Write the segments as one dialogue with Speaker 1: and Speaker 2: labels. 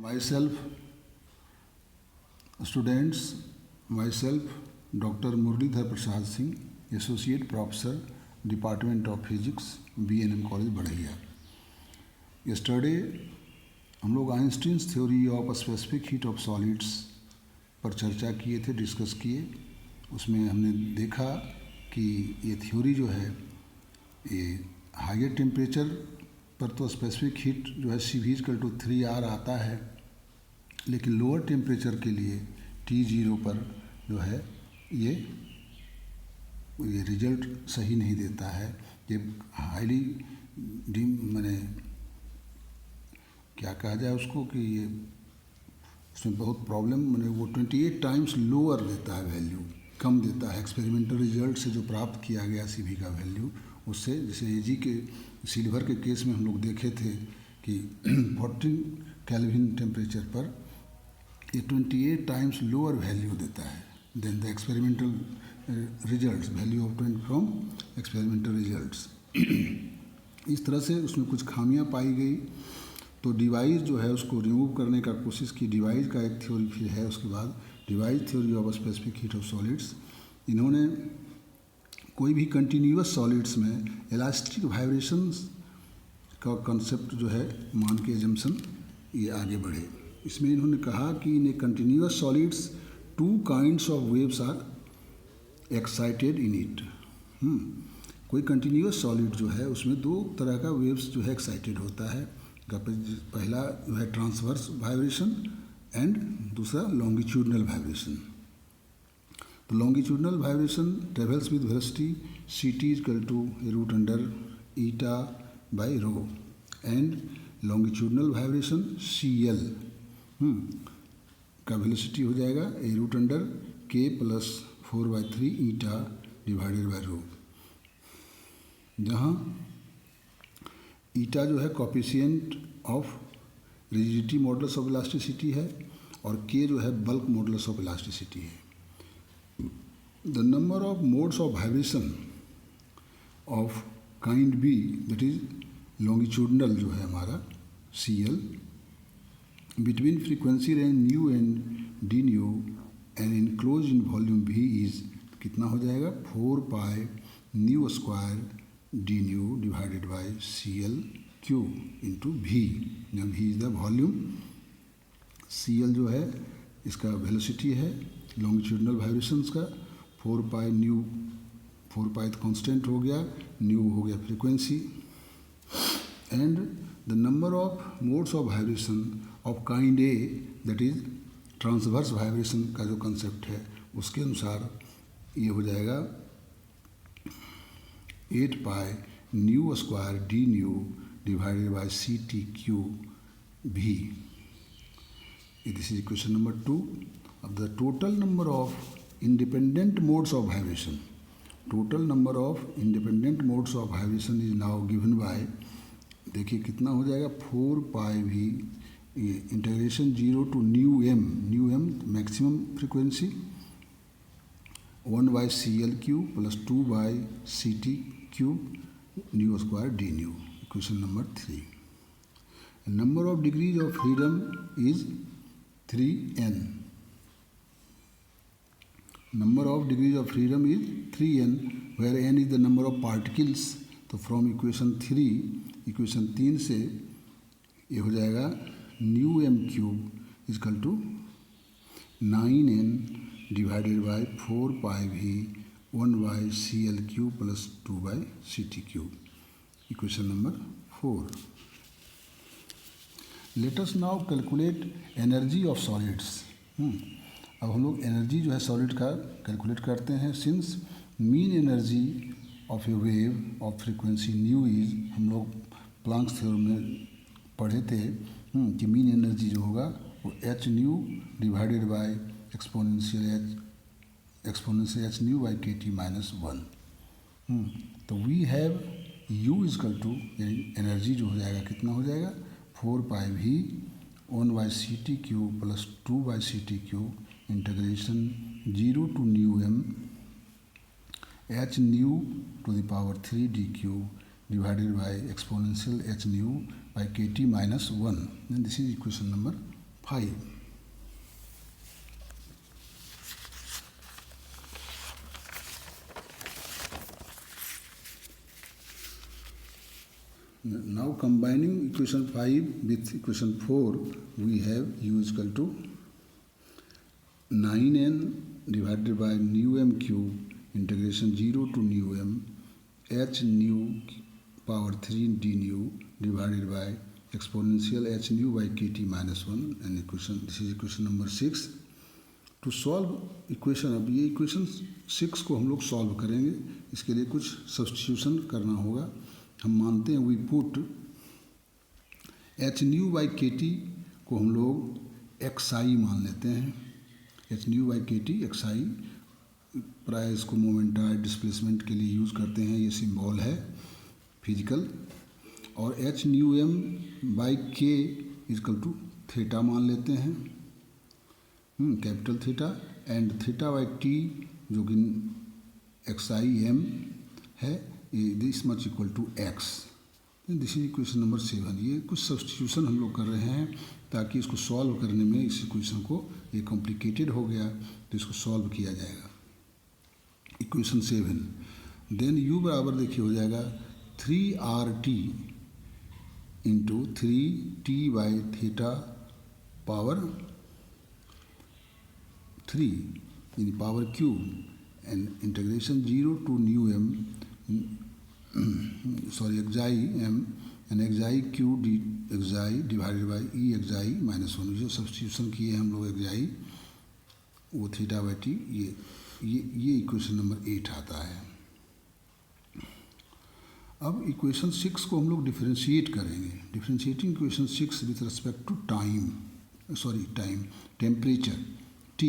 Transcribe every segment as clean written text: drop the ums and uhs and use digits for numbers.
Speaker 1: Myself, students, myself, Dr. Murlidhar Prasad Singh, Associate Professor, Department of Physics, BNM College, Barhaiya. Yesterday हम लोग Einstein's theory of specific heat of solids पर चर्चा किए थे, discuss किए। उसमें हमने देखा कि ये थ्योरी जो है ये हायर टेम्परेचर पर तो स्पेसिफिक हीट जो है CV=3R आता है, लेकिन लोअर टेम्परेचर के लिए T0 पर जो है ये रिजल्ट सही नहीं देता है। ये हाईली मैंने क्या कहा जाए उसको कि ये उसमें बहुत प्रॉब्लम, मैंने वो 28 टाइम्स लोअर देता है, वैल्यू कम देता है एक्सपेरिमेंटल रिजल्ट से जो प्राप्त किया गया CV का वैल्यू उससे। जैसे AG के सिल्वर के केस में हम लोग देखे थे कि 14 केल्विन टेम्परेचर पर ये 28 टाइम्स लोअर वैल्यू देता है then the experimental results, value obtained from experimental results. इस तरह से उसमें कुछ खामियां पाई गई, तो डिवाइस जो है उसको रिमूव करने का कोशिश की। डिवाइस का एक थ्योरी फिर है, उसके बाद device theory of specific heat of solids. इन्होंने कोई भी कंटिन्यूअस सॉलिड्स में इलास्टिक वाइब्रेशंस का कंसेप्ट जो है मान के एजम्पशन ये आगे बढ़े। इसमें इन्होंने कहा कि in a continuous solids 2 kinds of waves are excited in it. कोई कंटिन्यूअस सॉलिड जो है उसमें 2 तरह का वेव्स जो है एक्साइटेड होता है। पहला जो है ट्रांसवर्स वाइब्रेशन एंड दूसरा लॉन्गिट्यूडनल वाइब्रेशन। तो longitudinal vibration travels with velocity CT=√/eta/ρ and longitudinal vibration CL का वेलोसिटी हो जाएगा a√k+4/3 eta/ρ, जहाँ ईटा जो है coefficient of rigidity modulus of elasticity है और के जो है बल्क मॉडुलस ऑफ इलास्टिसिटी है। The number of modes of vibration of kind be that is longitudinal जो है हमारा CL between frequency range new and D new and enclose in volume V is कितना हो जाएगा 4π μ² d nu divided by CL³ into V। जब V is the volume, CL जो है इसका वेलोसिटी है लॉन्गिट्यूडनल वाइब्रेशंस का, 4π तो कांस्टेंट हो गया, न्यू हो गया frequency, and the number of modes of vibration of kind A that is transverse vibration का जो कंसेप्ट है उसके अनुसार ये हो जाएगा 8π μ² d nu divided by CT³ V। This is equation number 2 of the total number of independent modes of vibration. Total number of independent modes of vibration is now given by, देखिए कितना हो जाएगा 4πV integration 0 to μm maximum frequency 1/CL³ plus 2/CT³ μ² d nu, equation number 3. And number of degrees of freedom is 3n. Number of degrees of freedom is 3n, where n is the number of particles. तो from equation 3 से ये हो जाएगा μm³ = 9n divided by 4πV 1/CL³ plus 2/CT³, equation number 4. Let us now calculate energy of solids. अब हम लोग energy जो है सॉलिड का कैलकुलेट करते हैं। Since mean energy of A wave of frequency new is, हम लोग प्लांक्स थ्योरम में पढ़े थे कि मीन एनर्जी जो होगा वो h nu divided by exponential h new by KT-1। तो वी हैव U = एनर्जी जो हो जाएगा कितना हो जाएगा 4πV 1/CT³ plus 2/CT³ integration 0 to μm h nu to the power 3 d³ divided by exponential h nu by KT-1, and this is equation number 5. Now combining equation 5 with equation 4, we have u is equal to 9n divided by nu m cube integration 0 to nu m h nu power 3 d nu divided by exponential h nu by kt minus 1 and equation, this is equation number 6. To solve equation, अब ये equation 6 को हम लोग solve करेंगे, इसके लिए कुछ substitution करना होगा. हम मानते हैं we put H nu by K T को हम लोग एक्स आई मान लेते हैं. H nu by K T xi प्राय इसको मोमेंटार डिस्प्लेसमेंट के लिए यूज़ करते हैं, ये सिंबल है फिजिकल. और H nu M by K equal to theta मान लेते हैं, capital theta, and theta by T जो कि एक्स आई एम है, this much equal to X. This is equation number 7. ये कुछ सब्स्टिट्यूशन हम लोग कर रहे हैं ताकि इसको सॉल्व करने में, इस इक्वेशन को, ये कॉम्प्लिकेटेड हो गया तो इसको सॉल्व किया जाएगा. इक्वेशन 7, देन u बराबर देखिए हो जाएगा 3RT into 3t by theta power 3 in power cube and integration 0 to nu M xi m and xi q d xi divided by e xi minus 1. जो सब्स्टिट्यूशन किए हम लोग xi वो theta by T, ये equation number 8 आता है. अब equation 6 को हम लोग डिफरेंशिएट करेंगे. Differentiating equation 6 with respect to time temperature t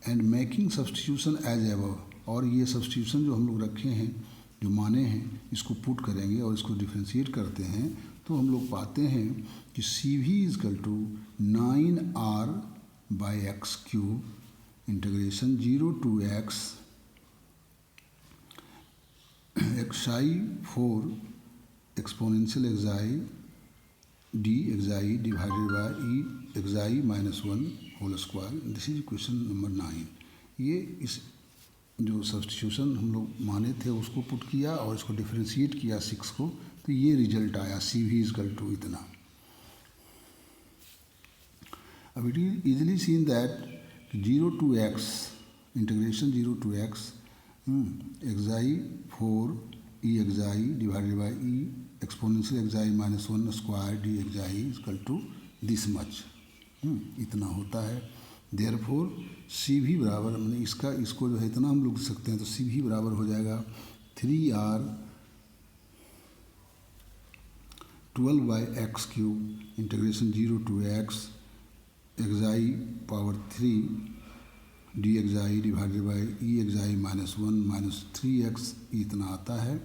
Speaker 1: and making substitution as ever. और ये सब्स्टिट्यूशन जो हम लोग रखे हैं, जो माने हैं, इसको पुट करेंगे और इसको डिफरेंशिएट करते हैं तो हम लोग पाते हैं कि C V equal to 9r by X cube integration 0 to X xi 4 exponential xi d xi divided by e xi minus 1 whole square. This is equation number 9. ये इस जो सब्स्टिट्यूशन हम लोग माने थे उसको पुट किया और इसको डिफरेंशिएट किया 6 को, तो ये रिजल्ट आया सी वी इजकल टू इतना. अब it is easily seen that 0 to X integration 0 to X xi 4 e xi divided by e exponential xi minus 1 square D xi equal to this much, इतना होता है. देयरफॉर सी भी बराबर, हमने इसको जो है इतना हम लोग लिख सकते हैं, तो सी भी बराबर हो जाएगा 3r 12 by X cube integration 0 to X xi power 3 D xi divided by e xi minus 1 minus 3x, इतना आता है.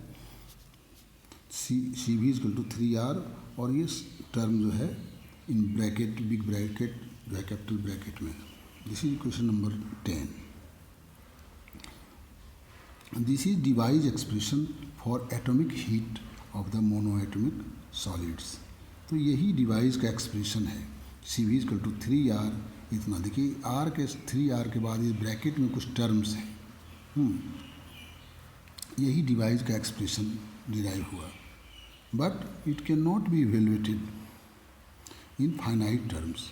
Speaker 1: सी भी इजकल टू 3r और ये टर्म जो है इन ब्रैकेट, बिग ब्रैकेट जो है कैपिटल ब्रैकेट में. This is equation number 10. This is Debye expression for atomic heat of the monoatomic solids. तो यही डिवाइज का एक्सप्रेशन है. सी वी इजकल टू 3r इतना. देखिए r के 3r के बाद ये ब्रैकेट में कुछ टर्म्स हैं, यही डिवाइज का एक्सप्रेशन डिराइव हुआ. But it can not be evaluated in finite terms.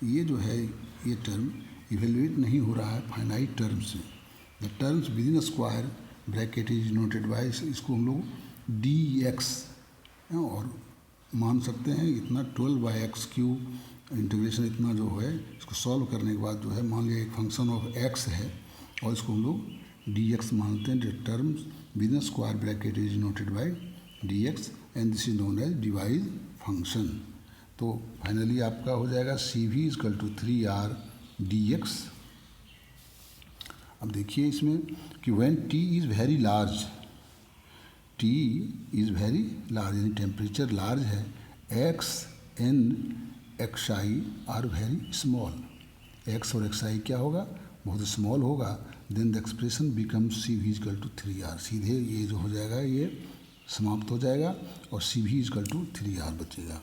Speaker 1: ये जो है ये टर्म इवेल्युएट नहीं हो रहा है फाइनाइट टर्म्स में. The terms with in square bracket is noted bye, इसको हम लोग डी एक्स और मान सकते हैं. इतना 12 बाई एक्स क्यूब इंटीग्रेशन इतना जो है, इसको सॉल्व करने के बाद जो है, मान लिया एक फंक्शन ऑफ एक्स है और इसको हम लोग डी एक्स मानते हैं. The terms with in square bracket is noted by D X and this is known as Debye function. तो फाइनली आपका हो जाएगा C V equal to 3r dx. अब देखिए इसमें कि when t is very large, t is very large यानी temperature large है, x n xi are very small. x और xi क्या होगा, बहुत स्मॉल होगा. Then the expression become C V equal to 3r. सीधे ये जो हो जाएगा ये समाप्त हो जाएगा और सी वी इजकल टू 3r बचेगा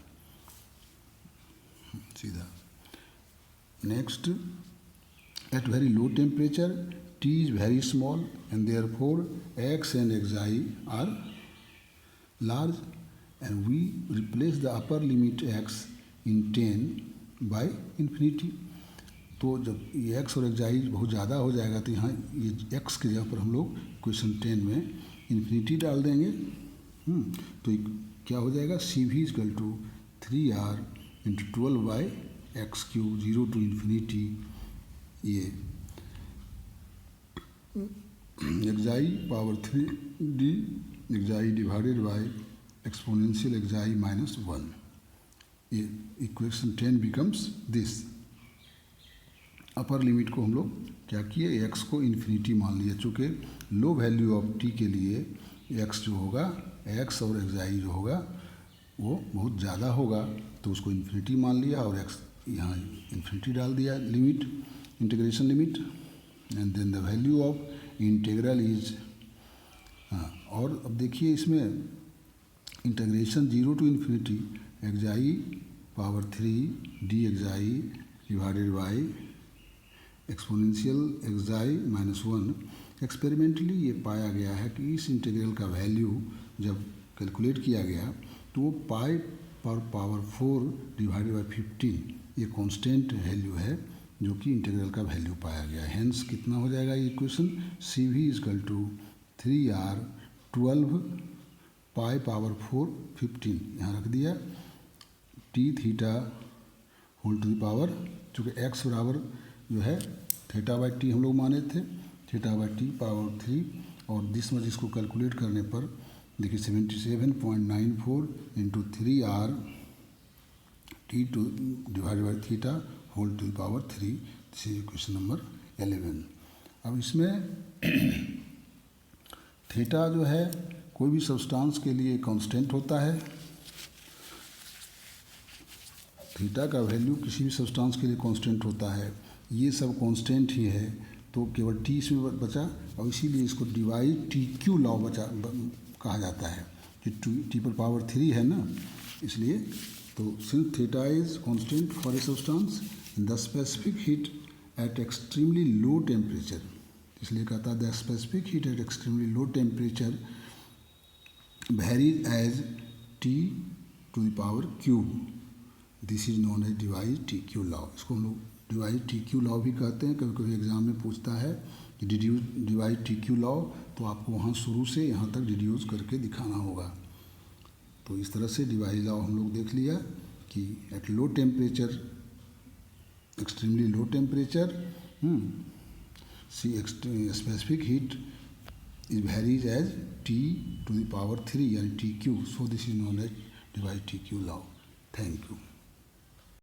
Speaker 1: सीधा. Next, at very low temperature, T is very small and therefore X and Xi are large, and we replace the upper limit X in 10 by infinity. तो जब ये x और xi बहुत ज़्यादा हो जाएगा तो यहाँ ये x की जगह पर हम लोग क्वेश्चन 10 में इन्फिनिटी डाल देंगे। तो क्या हो जाएगा, C V equal to 3r into 12 by X cube 0 to infinity ये xi power 3d xi divided by exponential xi minus 1। ये equation 10 becomes this. Upper limit को हम लोग क्या किए, x को इन्फिनिटी मान लिया, चूँकि लो वैल्यू ऑफ t के लिए x जो होगा, x और xi जो होगा वो बहुत ज़्यादा होगा, तो उसको इन्फिनिटी मान लिया और x यहाँ इन्फिनिटी डाल दिया, limit integration limit, and then the value of integral is. और अब देखिए इसमें integration 0 to infinity xi power 3 D xi divided by exponential xi minus 1। Experimentally ये पाया गया है कि इस इंटीग्रल का वैल्यू जब कैलकुलेट किया गया तो वो पाई पर पावर 4 डिवाइडेड बाई 15 ये कांस्टेंट वैल्यू है जो कि इंटीग्रल का वैल्यू पाया गया। हेंस कितना हो जाएगा ये equation, C V equal to 3r 12 pi power 4 15 यहाँ रख दिया, T theta whole to the power, चूँकि x बराबर जो है थीटा बाई टी हम लोग माने थे, थीटा बाई टी पावर 3, और दिस मच इसको कैलकुलेट करने पर देखिए 77.94 into 3r T to divided by theta whole to the power 3। This is question number 11। अब इसमें थीटा जो है कोई भी सब्सटेंस के लिए कांस्टेंट होता है, थीटा का वैल्यू किसी भी सब्सटेंस के लिए कांस्टेंट होता है, ये सब कांस्टेंट ही है, तो केवल टी इसमें बचा, और इसीलिए इसको डिवाइड टी क्यू लॉ कहा जाता है कि टी पर पावर 3 है ना, इसलिए। तो since theta is constant for a substance in the specific heat at extremely low temperature, इसलिए कहता है the specific heat at extremely low temperature varies as T to the power cube, this is known as divide T cube law. इसको हम लोग divide T cube law भी कहते हैं, कभी कभी एग्जाम में पूछता है कि डिवाइड टी क्यू लॉ, तो आपको वहाँ शुरू से यहाँ तक डिड्यूस करके दिखाना होगा। तो इस तरह से डिवाइड लॉ हम लोग देख लिया कि at low temperature, extremely low temperature, specific heat is varies as T to the power 3 यानी T cube, so this is known as divide T cube law. Thank you.